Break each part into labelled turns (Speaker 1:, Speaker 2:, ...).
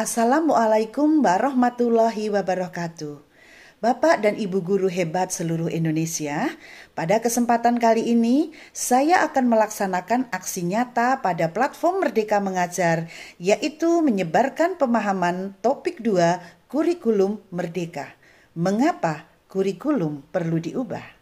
Speaker 1: Assalamualaikum warahmatullahi wabarakatuh. Bapak dan Ibu guru hebat seluruh Indonesia, pada kesempatan kali ini saya akan melaksanakan aksi nyata pada platform Merdeka Mengajar, yaitu menyebarkan pemahaman topik 2 kurikulum Merdeka. Mengapa kurikulum perlu diubah?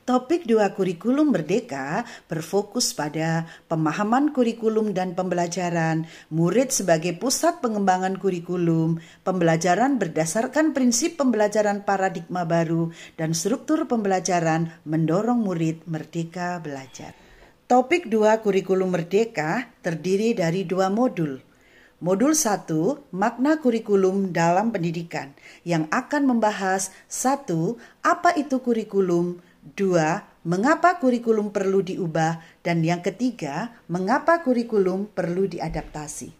Speaker 1: Topik 2 kurikulum Merdeka berfokus pada pemahaman kurikulum dan pembelajaran, murid sebagai pusat pengembangan kurikulum, pembelajaran berdasarkan prinsip pembelajaran paradigma baru, dan struktur pembelajaran mendorong murid merdeka belajar. Topik 2 kurikulum Merdeka terdiri dari 2 modul. Modul 1, makna kurikulum dalam pendidikan, yang akan membahas 1. Apa itu kurikulum? 2. Mengapa kurikulum perlu diubah? Dan yang ketiga, mengapa kurikulum perlu diadaptasi?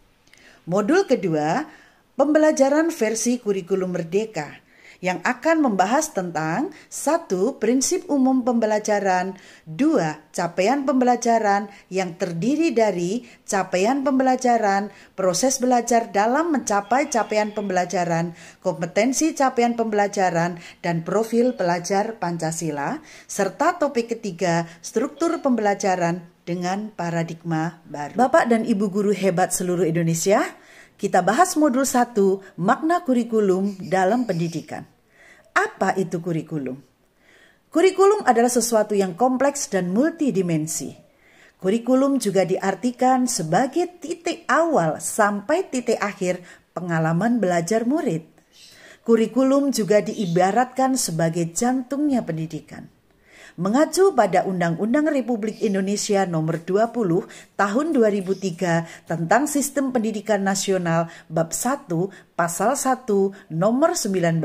Speaker 1: Modul kedua, pembelajaran versi kurikulum Merdeka, yang akan membahas tentang 1. Prinsip umum pembelajaran, 2. Capaian pembelajaran yang terdiri dari capaian pembelajaran, proses belajar dalam mencapai capaian pembelajaran, kompetensi capaian pembelajaran, dan profil pelajar Pancasila, serta topik ketiga, struktur pembelajaran dengan paradigma baru. Bapak dan Ibu guru hebat seluruh Indonesia, kita bahas modul 1, makna kurikulum dalam pendidikan. Apa itu kurikulum? Kurikulum adalah sesuatu yang kompleks dan multidimensi. Kurikulum juga diartikan sebagai titik awal sampai titik akhir pengalaman belajar murid. Kurikulum juga diibaratkan sebagai jantungnya pendidikan. Mengacu pada Undang-Undang Republik Indonesia Nomor 20 Tahun 2003 tentang Sistem Pendidikan Nasional Bab 1 Pasal 1 Nomor 19,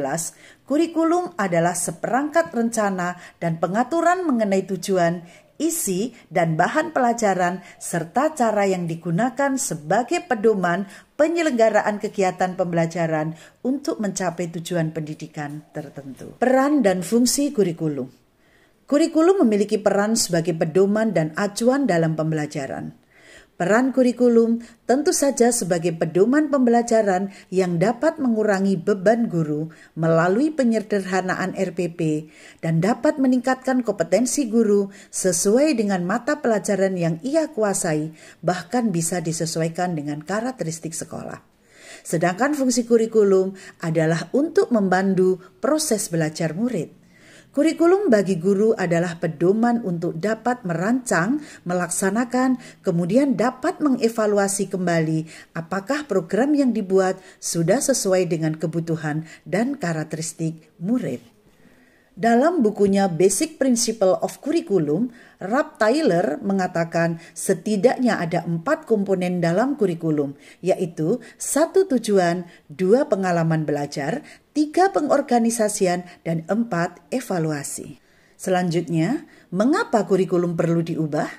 Speaker 1: kurikulum adalah seperangkat rencana dan pengaturan mengenai tujuan, isi, dan bahan pelajaran serta cara yang digunakan sebagai pedoman penyelenggaraan kegiatan pembelajaran untuk mencapai tujuan pendidikan tertentu. Peran dan fungsi kurikulum. Kurikulum memiliki peran sebagai pedoman dan acuan dalam pembelajaran. Peran kurikulum tentu saja sebagai pedoman pembelajaran yang dapat mengurangi beban guru melalui penyederhanaan RPP dan dapat meningkatkan kompetensi guru sesuai dengan mata pelajaran yang ia kuasai, bahkan bisa disesuaikan dengan karakteristik sekolah. Sedangkan fungsi kurikulum adalah untuk membantu proses belajar murid. Kurikulum bagi guru adalah pedoman untuk dapat merancang, melaksanakan, kemudian dapat mengevaluasi kembali apakah program yang dibuat sudah sesuai dengan kebutuhan dan karakteristik murid. Dalam bukunya Basic Principle of Curriculum, Ralph Taylor mengatakan setidaknya ada 4 komponen dalam kurikulum, yaitu 1 tujuan, 2 pengalaman belajar, 3 pengorganisasian, dan 4 evaluasi. Selanjutnya, mengapa kurikulum perlu diubah?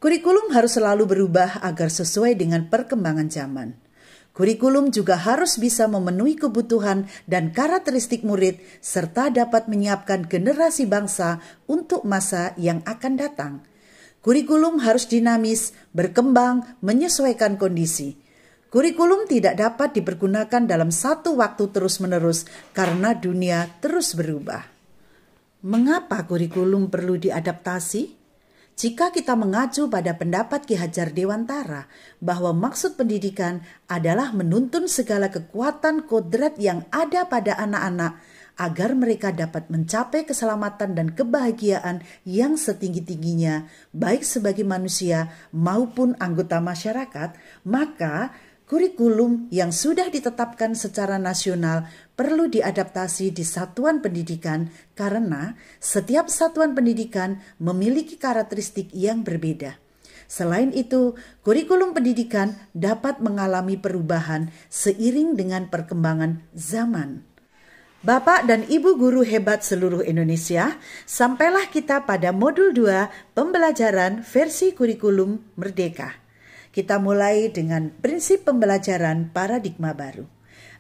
Speaker 1: Kurikulum harus selalu berubah agar sesuai dengan perkembangan zaman. Kurikulum juga harus bisa memenuhi kebutuhan dan karakteristik murid serta dapat menyiapkan generasi bangsa untuk masa yang akan datang. Kurikulum harus dinamis, berkembang, menyesuaikan kondisi. Kurikulum tidak dapat dipergunakan dalam satu waktu terus-menerus karena dunia terus berubah. Mengapa kurikulum perlu diadaptasi? Jika kita mengacu pada pendapat Ki Hajar Dewantara bahwa maksud pendidikan adalah menuntun segala kekuatan kodrat yang ada pada anak-anak agar mereka dapat mencapai keselamatan dan kebahagiaan yang setinggi-tingginya baik sebagai manusia maupun anggota masyarakat, maka kurikulum yang sudah ditetapkan secara nasional perlu diadaptasi di satuan pendidikan karena setiap satuan pendidikan memiliki karakteristik yang berbeda. Selain itu, kurikulum pendidikan dapat mengalami perubahan seiring dengan perkembangan zaman. Bapak dan Ibu guru hebat seluruh Indonesia, sampailah kita pada modul 2 pembelajaran versi kurikulum Merdeka. Kita mulai dengan prinsip pembelajaran paradigma baru.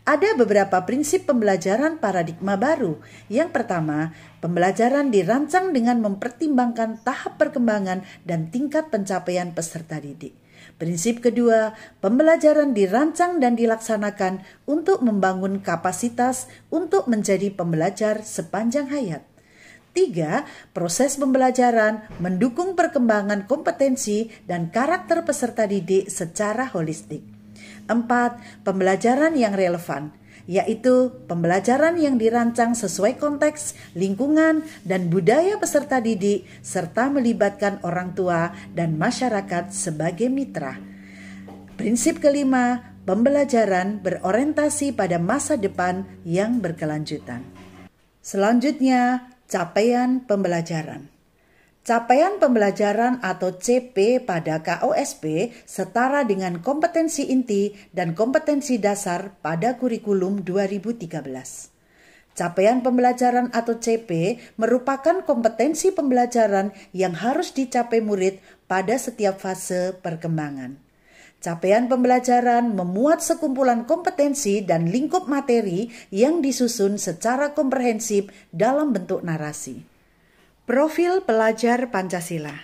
Speaker 1: Ada beberapa prinsip pembelajaran paradigma baru. Yang pertama, pembelajaran dirancang dengan mempertimbangkan tahap perkembangan dan tingkat pencapaian peserta didik. Prinsip kedua, pembelajaran dirancang dan dilaksanakan untuk membangun kapasitas untuk menjadi pembelajar sepanjang hayat. 3. Proses pembelajaran mendukung perkembangan kompetensi dan karakter peserta didik secara holistik. 4. Pembelajaran yang relevan, yaitu pembelajaran yang dirancang sesuai konteks, lingkungan, dan budaya peserta didik, serta melibatkan orang tua dan masyarakat sebagai mitra. Prinsip kelima, pembelajaran berorientasi pada masa depan yang berkelanjutan. Selanjutnya, capaian pembelajaran. Capaian pembelajaran atau CP pada KOSP setara dengan kompetensi inti dan kompetensi dasar pada kurikulum 2013. Capaian pembelajaran atau CP merupakan kompetensi pembelajaran yang harus dicapai murid pada setiap fase perkembangan. Capaian pembelajaran memuat sekumpulan kompetensi dan lingkup materi yang disusun secara komprehensif dalam bentuk narasi. Profil pelajar Pancasila.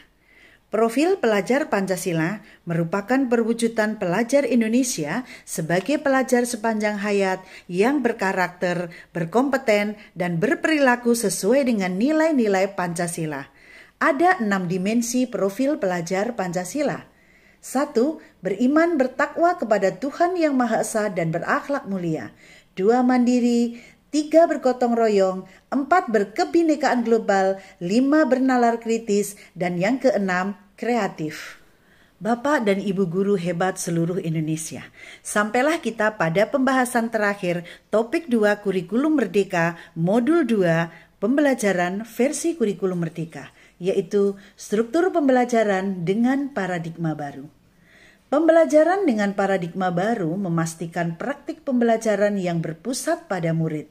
Speaker 1: Profil pelajar Pancasila merupakan perwujudan pelajar Indonesia sebagai pelajar sepanjang hayat yang berkarakter, berkompeten, dan berperilaku sesuai dengan nilai-nilai Pancasila. Ada 6 dimensi profil pelajar Pancasila. 1. Beriman bertakwa kepada Tuhan Yang Maha Esa dan berakhlak mulia. 2. Mandiri. 3. Bergotong royong. 4. Berkebinekaan global. 5. Bernalar kritis. Dan yang ke-6, kreatif. Bapak dan Ibu guru hebat seluruh Indonesia, sampailah kita pada pembahasan terakhir topik 2 Kurikulum Merdeka, Modul 2, Pembelajaran versi Kurikulum Merdeka, yaitu struktur pembelajaran dengan paradigma baru. Pembelajaran dengan paradigma baru memastikan praktik pembelajaran yang berpusat pada murid,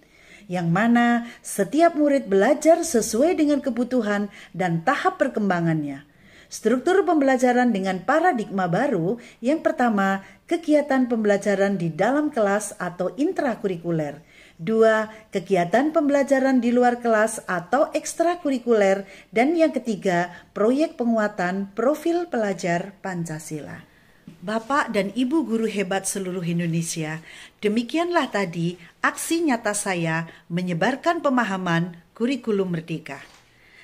Speaker 1: yang mana setiap murid belajar sesuai dengan kebutuhan dan tahap perkembangannya. Struktur pembelajaran dengan paradigma baru, yang pertama, kegiatan pembelajaran di dalam kelas atau intrakurikuler. 2. Kegiatan pembelajaran di luar kelas atau ekstrakurikuler. Dan yang ketiga, proyek penguatan profil pelajar Pancasila. Bapak dan Ibu guru hebat seluruh Indonesia, demikianlah tadi aksi nyata saya menyebarkan pemahaman kurikulum merdeka.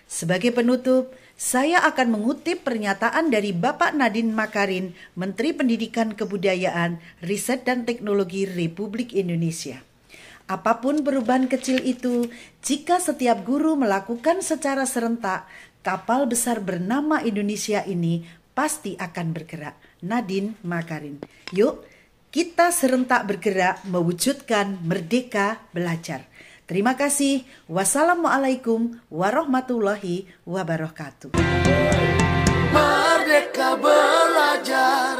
Speaker 1: Sebagai penutup, saya akan mengutip pernyataan dari Bapak Nadiem Makarin, Menteri Pendidikan Kebudayaan, Riset dan Teknologi Republik Indonesia. Apapun perubahan kecil itu, jika setiap guru melakukan secara serentak, kapal besar bernama Indonesia ini pasti akan bergerak. Nadiem Makarin. Yuk, kita serentak bergerak mewujudkan merdeka belajar. Terima kasih. Wassalamualaikum warahmatullahi wabarakatuh.
Speaker 2: Merdeka belajar.